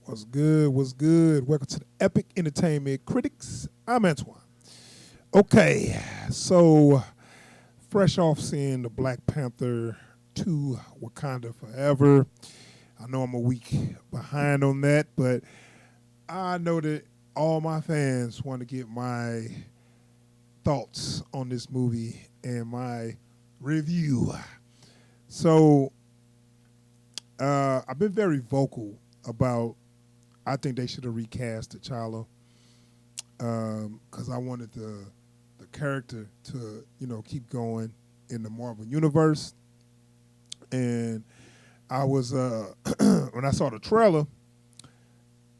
What's good? What's good? Welcome to the Epic Entertainment Critics. I'm Antoine. Okay, so fresh off seeing the Black Panther 2 Wakanda Forever. I know I'm a week behind on that, but I know that all my fans want to get my thoughts on this movie and my review. So I've been very vocal about I think they should have recast T'Challa because I wanted the character to keep going in the Marvel universe. And I was when I saw the trailer,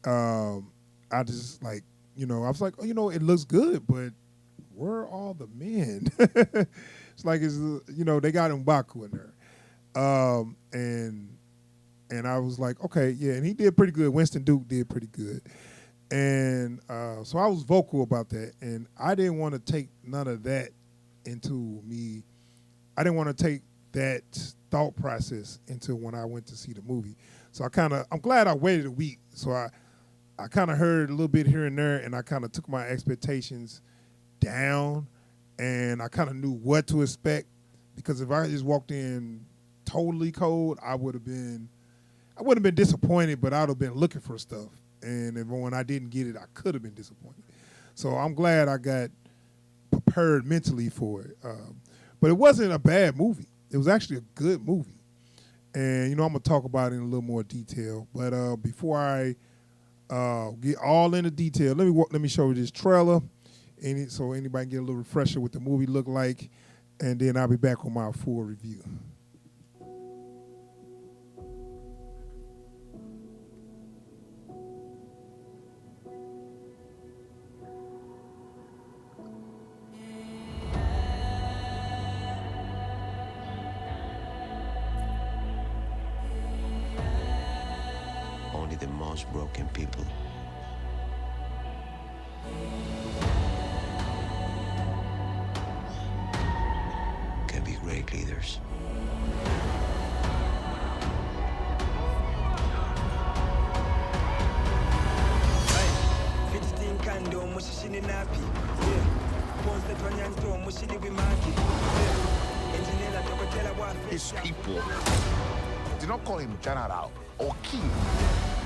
I just like I was like, it looks good, but where are all the men? It's like they got M'Baku in there, and I was like, okay, yeah, and he did pretty good. Winston Duke did pretty good. And so I was vocal about that, and I didn't want to take none of that into me. I didn't want to take that thought process into when I went to see the movie. So I'm glad I waited a week. So I kind of heard a little bit here and there, and I kind of took my expectations down, and I kind of knew what to expect. Because if I just walked in totally cold, I wouldn't have been disappointed, but I'd have been looking for stuff. And when I didn't get it, I could have been disappointed. So I'm glad I got prepared mentally for it. But it wasn't a bad movie. It was actually a good movie. And, I'm going to talk about it in a little more detail. But before I get all into detail, let me show you this trailer so anybody can get a little refresher what the movie looked like. And then I'll be back with my full review. Only the most broken people can be great leaders. His people did not call him general or king.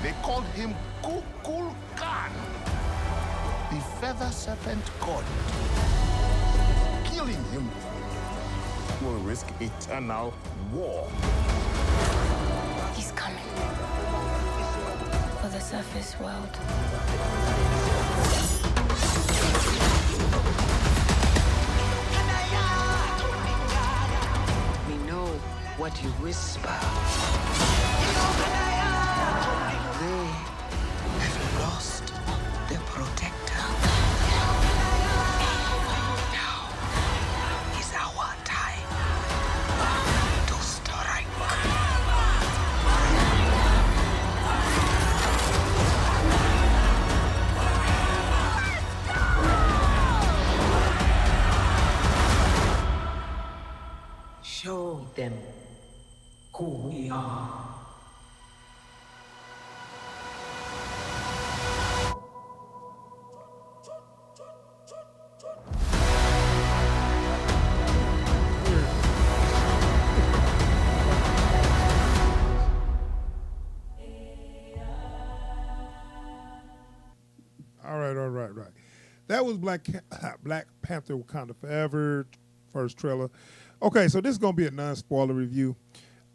They called him Kukul Khan, the feather serpent god. Killing him will risk eternal war. He's coming for the surface world. We know what you whisper. They have lost their protector. Now is our time to strike. Show them who we are. All right. That was Black Panther Wakanda Forever, first trailer. Okay, so this is going to be a non-spoiler review.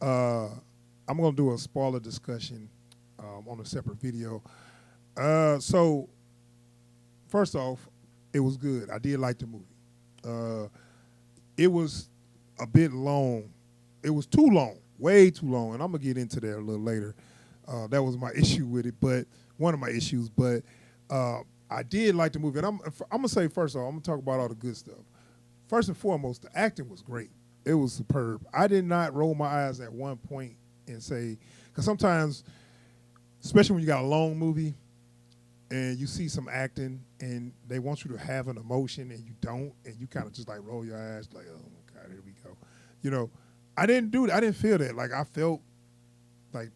I'm going to do a spoiler discussion on a separate video. So, first off, it was good. I did like the movie. It was a bit long. It was too long, way too long, and I'm going to get into that a little later. That was my issue with it, but one of my issues. But I did like the movie, and I'm going to say, first off, I'm going to talk about all the good stuff. First and foremost, the acting was great. It was superb. I did not roll my eyes at one point and say, because sometimes, especially when you got a long movie and you see some acting and they want you to have an emotion and you don't, and you kind of just like roll your eyes like, oh my God, here we go. I didn't do that. I didn't feel that. Like I felt like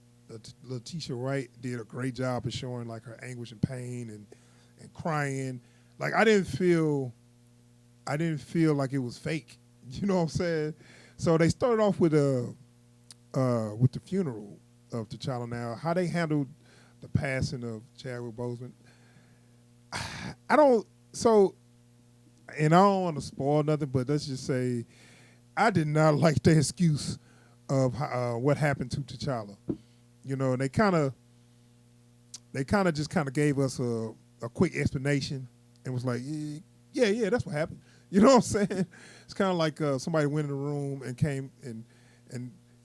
Leticia Wright did a great job of showing like her anguish and pain and crying. Like I didn't feel like it was fake. You know what I'm saying? So they started off with the funeral of T'Challa. Now, how they handled the passing of Chadwick Boseman, I don't. So, and I don't want to spoil nothing, but let's just say I did not like the excuse of what happened to T'Challa. You know, and they kind of just gave us a quick explanation and was like, yeah, that's what happened. You know what I'm saying? It's kind of like somebody went in the room and came and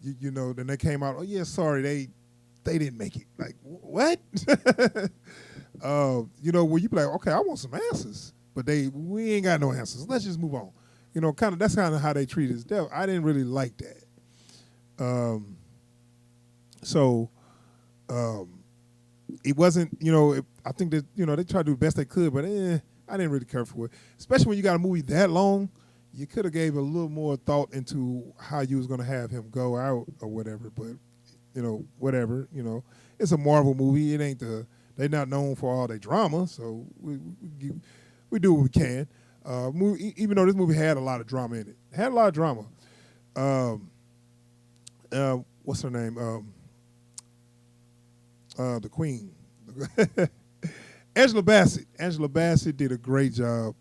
you know, then they came out, oh yeah, sorry, they didn't make it. Like, what? You know, where you be like, okay, I want some answers, but we ain't got no answers. Let's just move on. You know, that's kind of how they treated his death. I didn't really like that. So it wasn't, you know, I think that, you know, they tried to do the best they could, but I didn't really care for it. Especially when you got a movie that long, you could have gave a little more thought into how you was going to have him go out or whatever. But, you know, whatever, you know. It's a Marvel movie. It ain't they're not known for all their drama, so we do what we can. Even though this movie had a lot of drama in it. It had a lot of drama. What's her name? The Queen. Angela Bassett. Angela Bassett did a great job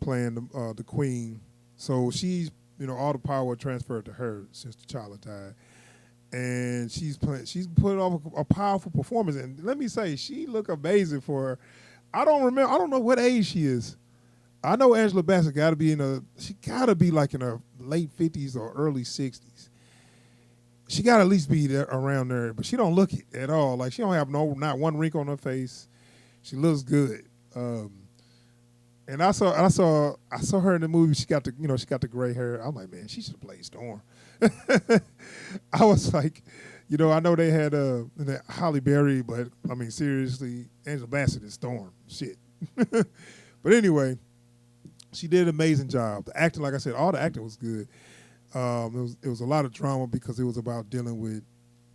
playing the Queen. So she's, you know, all the power transferred to her since T'Challa died. And she's put off a powerful performance. And let me say, she looked amazing for her. I don't know what age she is. I know Angela Bassett got to be like in her late 50s or early 60s. She got to at least be there around there, but she don't look it at all. Like she don't have not one wrinkle on her face. She looks good. And I saw her in the movie. She got the gray hair. I'm like, man, she should have played Storm. I was like, you know, I know they had Halle Berry, but I mean, seriously, Angela Bassett is Storm. Shit. But anyway, she did an amazing job. The acting, like I said, all the acting was good. It was a lot of drama because it was about dealing with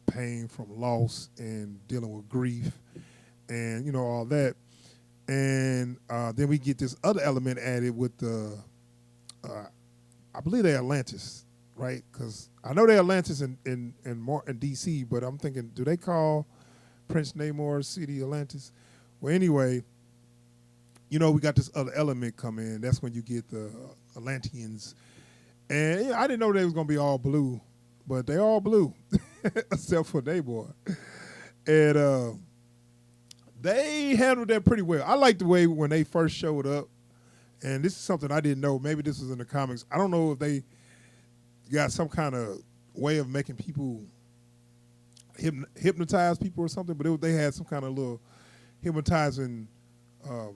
pain from loss and dealing with grief and, you know, all that. And then we get this other element added with I believe they're Atlantis, right? Because I know they're Atlantis in D.C., but I'm thinking, do they call Prince Namor's city Atlantis? Well, anyway, you know, we got this other element come in. That's when you get the Atlanteans. And I didn't know they was going to be all blue, but they all blue, except for Namor. And they handled that pretty well. I like the way when they first showed up, and this is something I didn't know. Maybe this was in the comics. I don't know if they got some kind of way of making people hypnotize people or something, but they had some kind of little hypnotizing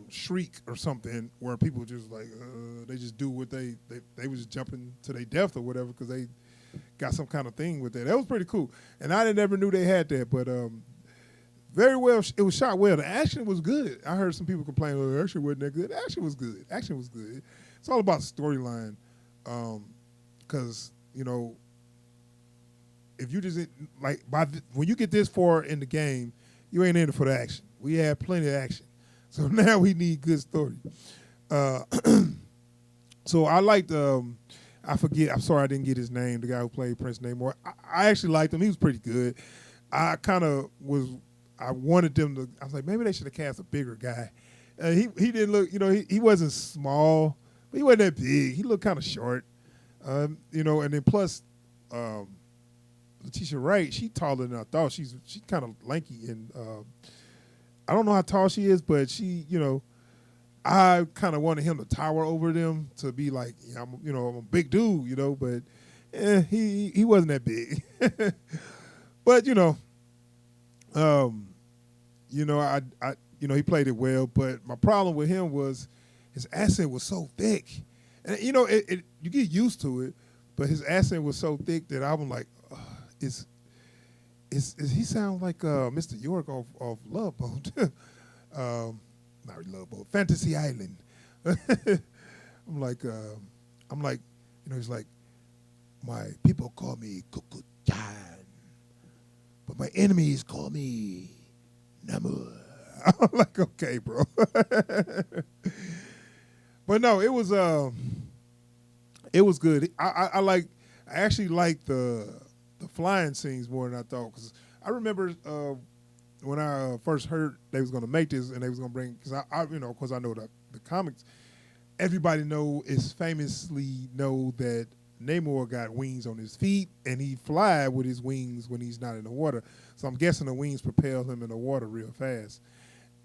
shriek or something where people just like they just do what they was just jumping to their death or whatever because they got some kind of thing with that. That was pretty cool, and I never knew they had that, but very well. It was shot well. The action was good. I heard some people complain, "Oh, the action wasn't that good." The action was good. Action was good. It's all about storyline, because you know, if you just like when you get this far in the game, you ain't in it for the action. We had plenty of action, so now we need good story. So I liked. I forget. I'm sorry, I didn't get his name. The guy who played Prince Namor. I actually liked him. He was pretty good. I kind of was. I wanted them to. I was like, maybe they should have cast a bigger guy. He didn't look. You know, he wasn't small, but he wasn't that big. He looked kind of short. You know, and then plus, Leticia Wright, she taller than I thought. She's kind of lanky, and I don't know how tall she is, but she, you know, I kind of wanted him to tower over them to be like, yeah, I'm a big dude, you know, but he wasn't that big. But he played it well. But my problem with him was his accent was so thick, and you know, you get used to it, but his accent was so thick that I was like, he sound like Mr. York off Love Boat. Not really Love Boat, Fantasy Island. I'm like, he's like, my people call me Kukuchan, but my enemies call me Namor. I'm like, okay, bro. But no, it was good. I actually like the flying scenes more than I thought, because I remember when I first heard they was gonna make this and they was gonna bring, because I because I know the comics, everybody famously know that Namor got wings on his feet and he fly with his wings when he's not in the water. So I'm guessing the wings propel him in the water real fast.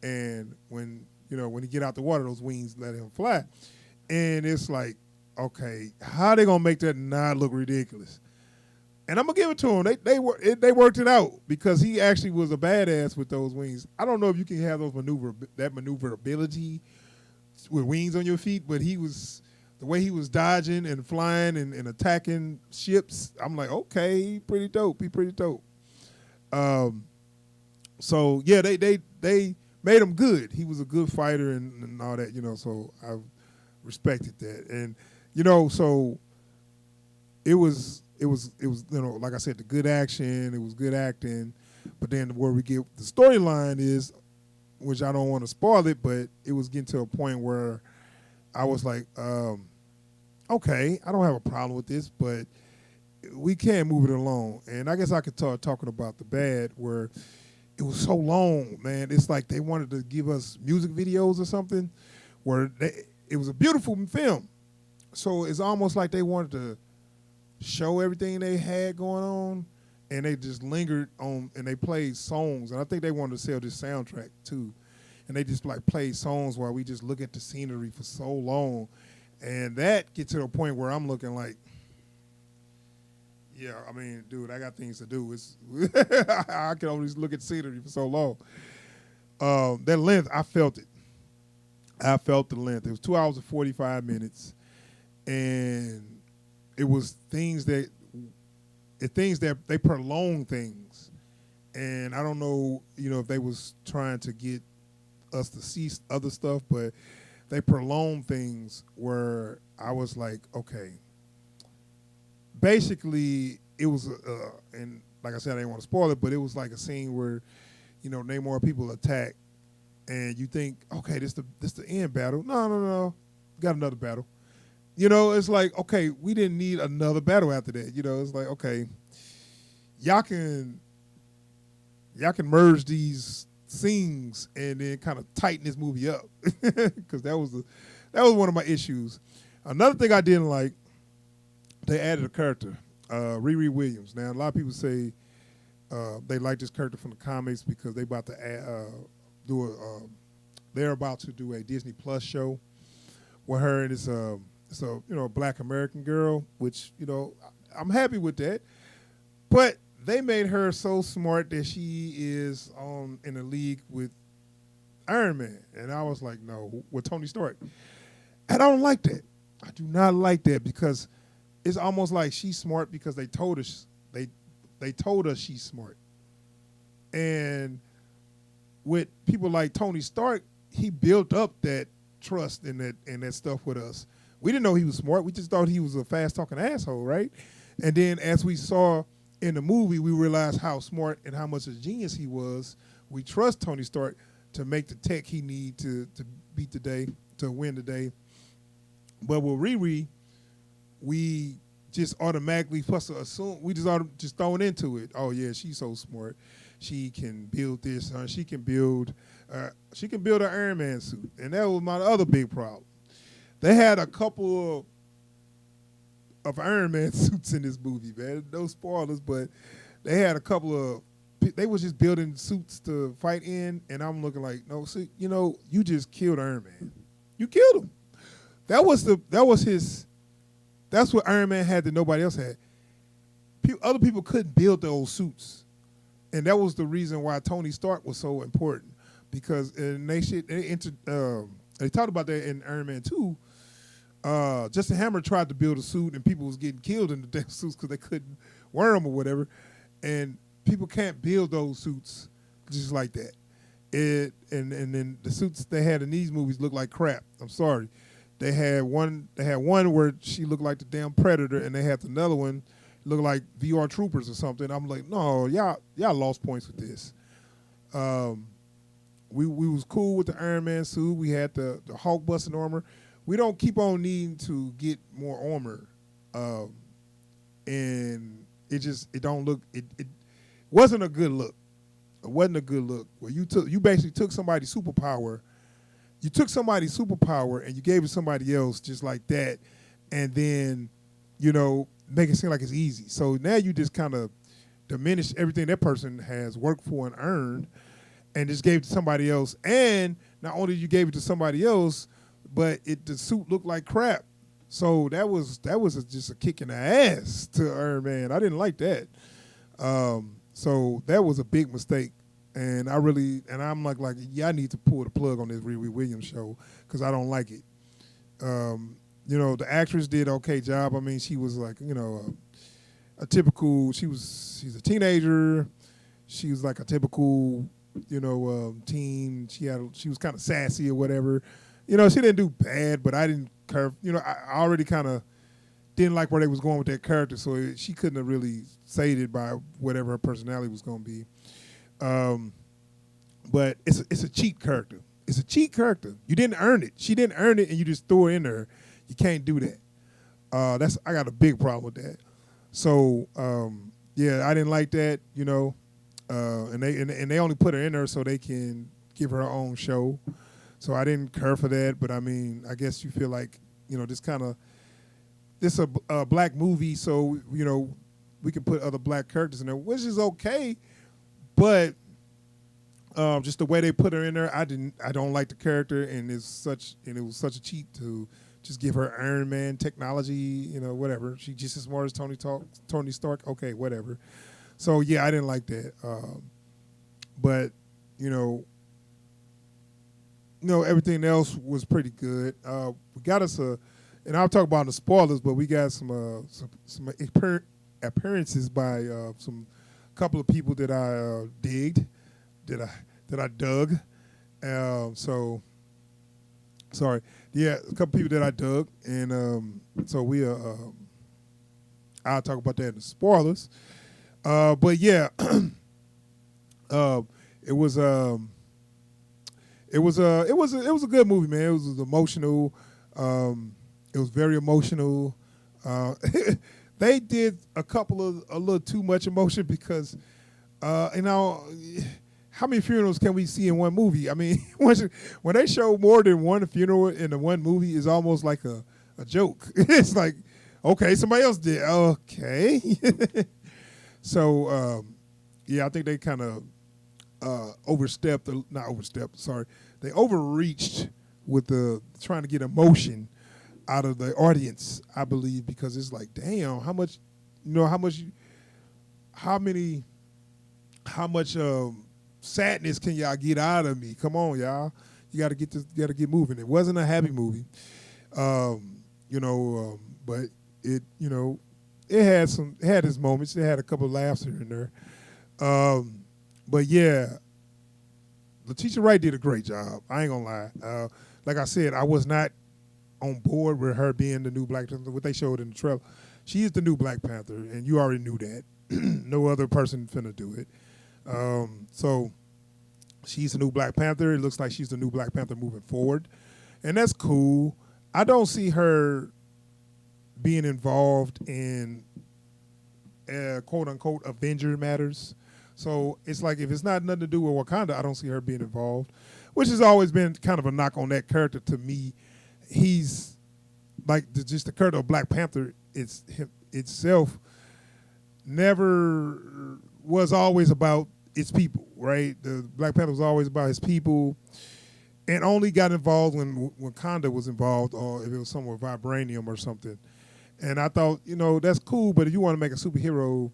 And when he get out the water, those wings let him fly. And it's like, okay, how they gonna make that not look ridiculous? And I'm gonna give it to him. They worked it out, because he actually was a badass with those wings. I don't know if you can have that maneuverability with wings on your feet, but the way he was dodging and flying and attacking ships, I'm like, okay, pretty dope. He pretty dope. So yeah, they made him good. He was a good fighter and all that, so I respected that. And so it was like I said, the good action, it was good acting. But then where we get the storyline is, which I don't want to spoil it, but it was getting to a point where I was like, okay, I don't have a problem with this, but we can't move it along. And I guess I could start talking about the bad, where it was so long, man. It's like they wanted to give us music videos or something, where it was a beautiful film. So it's almost like they wanted to show everything they had going on, and they just lingered on, and they played songs. And I think they wanted to sell this soundtrack too. And they just like played songs while we just look at the scenery for so long. And that gets to the point where I'm looking like, yeah, I mean, dude, I got things to do. I can only look at scenery for so long. That length, I felt it. I felt the length. It was 2 hours and 45 minutes. And it was things that they prolong things. And I don't know, if they was trying to get us to see other stuff, but they prolong things where I was like, okay. Basically, it was, and like I said, I didn't want to spoil it, but it was like a scene where, Namor people attack, and you think, okay, this the end battle. No, got another battle. It's like, okay, we didn't need another battle after that. It's like, okay, y'all can merge these scenes and then kind of tighten this movie up, because that was one of my issues. Another thing I didn't like, they added a character, Riri Williams. Now a lot of people say they like this character from the comics because they're about to do a Disney Plus show with her, and it's a Black American girl, which I'm happy with that. But they made her so smart that she is in a league with Iron Man, and I was like, no, with Tony Stark. And I don't like that. I do not like that, because it's almost like she's smart because they told us she's smart. And with people like Tony Stark, he built up that trust and that stuff with us. We didn't know he was smart. We just thought he was a fast-talking asshole, right? And then as we saw in the movie, we realized how smart and how much of a genius he was. We trust Tony Stark to make the tech he need to beat the day, to win the day. But with Riri, we just automatically assume, we just throwing into it. Oh yeah, she's so smart. She can build this. She can build an Iron Man suit, and that was my other big problem. They had a couple of Iron Man suits in this movie, man. No spoilers, but they had a couple of. They was just building suits to fight in, and I'm looking like, no, see, you just killed Iron Man. You killed him. That was his. That's what Iron Man had that nobody else had. Other people couldn't build those suits, and that was the reason why Tony Stark was so important. Because they talked about that in Iron Man 2. Justin Hammer tried to build a suit, and people was getting killed in the damn suits because they couldn't wear them or whatever. And people can't build those suits just like that. And then the suits they had in these movies look like crap. I'm sorry. They had one where she looked like the damn Predator, and they had another one look like VR troopers or something. I'm like, no, y'all lost points with this. We was cool with the Iron Man suit. We had the Hulk busting armor. We don't keep on needing to get more armor, and it don't look it wasn't a good look. It wasn't a good look. Where you basically took somebody's superpower. You took somebody's superpower and you gave it to somebody else just like that, and then make it seem like it's easy. So now you just kind of diminish everything that person has worked for and earned, and just gave it to somebody else. And not only you gave it to somebody else, but the suit looked like crap. So that was just a kick in the ass to Iron Man. I didn't like that. So that was a big mistake. And I'm like, I need to pull the plug on this Riri Williams show because I don't like it. The actress did okay job. I mean, she was like, a typical. She's a teenager. She was like a typical, teen. She was kind of sassy or whatever. She didn't do bad, but I didn't care. I already kind of didn't like where they was going with that character, so she couldn't have really sated by whatever her personality was going to be. But it's a cheap character. It's a cheap character. You didn't earn it. She didn't earn it, and you just threw it in there. You can't do that. I got a big problem with that. So I didn't like that. And they only put her in there so they can give her own show. So I didn't care for that. But I mean, I guess you feel like this a black movie, so we can put other black characters in there, which is okay. But just the way they put her in there, I don't like the character, and it was such a cheat to just give her Iron Man technology, whatever. She's just as smart as Tony Stark. Okay, whatever. So yeah, I didn't like that. But everything else was pretty good. We got us and I'll talk about the spoilers, but we got some appearances by some couple of people that I digged, that I dug. So sorry, yeah, a couple people that I dug, and so I'll talk about that in the spoilers. But yeah, it was a good movie, man. It was emotional. It was very emotional. They did a little too much emotion because, how many funerals can we see in one movie? I mean, when they show more than one funeral in the one movie, it's almost like a joke. It's like, okay, somebody else did. Okay. So, I think they kind of they overreached with trying to get emotion out of the audience, I believe, because it's like, damn, how much sadness can y'all get out of me? Come on, y'all. You got to get moving. It wasn't a happy movie. But it had its moments. It had a couple of laughs here and there. But yeah, Leticia Wright did a great job. I ain't gonna lie. Like I said, I was not on board with her being the new Black Panther. What they showed in the trailer, she is the new Black Panther, and you already knew that. No other person finna do it. So she's the new Black Panther. It looks like she's the new Black Panther moving forward, and that's cool. I don't see her being involved in quote unquote Avenger matters. So it's like, if it's not nothing to do with Wakanda, I don't see her being involved, which has always been kind of a knock on that character to me. He's like just the character of Black Panther itself never was always about its people, right? The Black Panther was always about his people, and only got involved when Wakanda was involved, or if it was somewhere vibranium or something. And I thought, that's cool, but if you want to make a superhero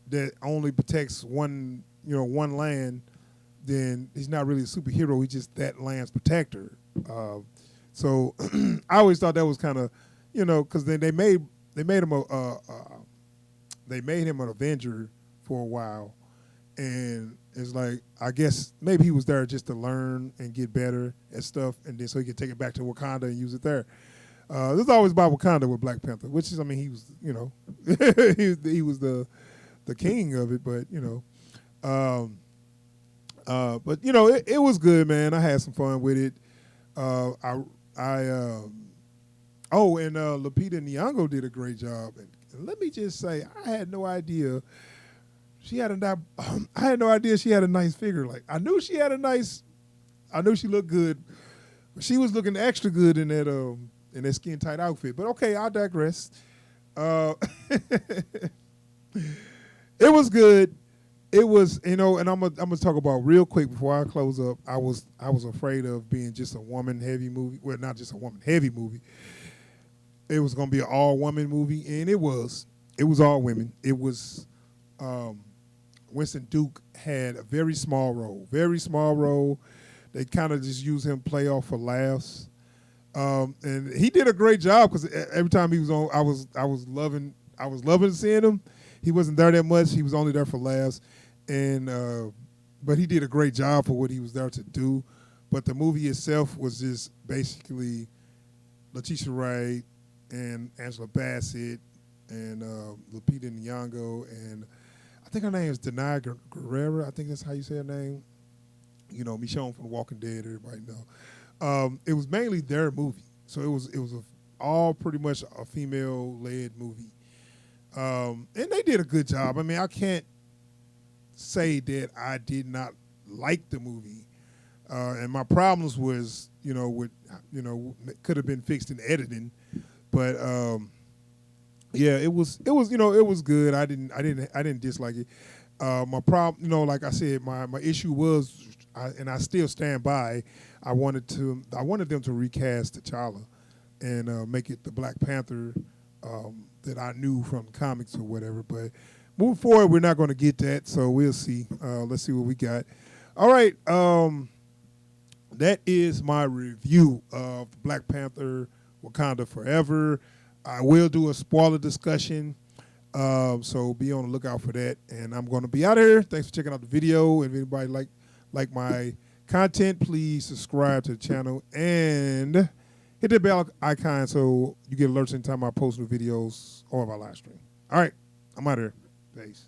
that only protects one land, then he's not really a superhero. He's just that land's protector. So I always thought that was kind of, because then they made him an Avenger for a while, and it's like, I guess maybe he was there just to learn and get better at stuff, and then so he could take it back to Wakanda and use it there. There's always about Wakanda with Black Panther, which is, I mean, he was, he was the king of it, but it was good, man. I had some fun with it. Lupita Nyong'o did a great job. And let me just say, I had no idea she had I had no idea she had a nice figure. Like I knew she looked good. But she was looking extra good in that skin tight outfit. But okay, I digress. It was good. It was, and I'm gonna talk about real quick before I close up. I was afraid of being just a woman heavy movie. Well, not just a woman heavy movie. It was gonna be an all woman movie, and it was. It was all women. It was. Winston Duke had a very small role. Very small role. They kind of just used him play off for laughs, and he did a great job because every time he was on, I was loving seeing him. He wasn't there that much. He was only there for laughs, and but he did a great job for what he was there to do. But the movie itself was just basically Leticia Wright and Angela Bassett and Lupita Nyong'o, and I think her name is Denai Guerrera. I think that's how you say her name. Michonne from The Walking Dead. Everybody know. It was mainly their movie, so it was all pretty much a female-led movie. And they did a good job. I mean, I can't say that I did not like the movie. And my problems was, could have been fixed in editing, but it was good. I didn't dislike it. My problem, like I said, my issue was, and I still stand by. I wanted them to recast T'Challa and make it the Black Panther that I knew from comics or whatever. But moving forward, we're not going to get that, so we'll see. Let's see what we got. All right, that is my review of Black Panther: Wakanda Forever. I will do a spoiler discussion, so be on the lookout for that. And I'm going to be out of here. Thanks for checking out the video. And if anybody like my content, please subscribe to the channel and hit the bell icon so you get alerts anytime I post new videos or if I live stream. All right, I'm out of here. Peace.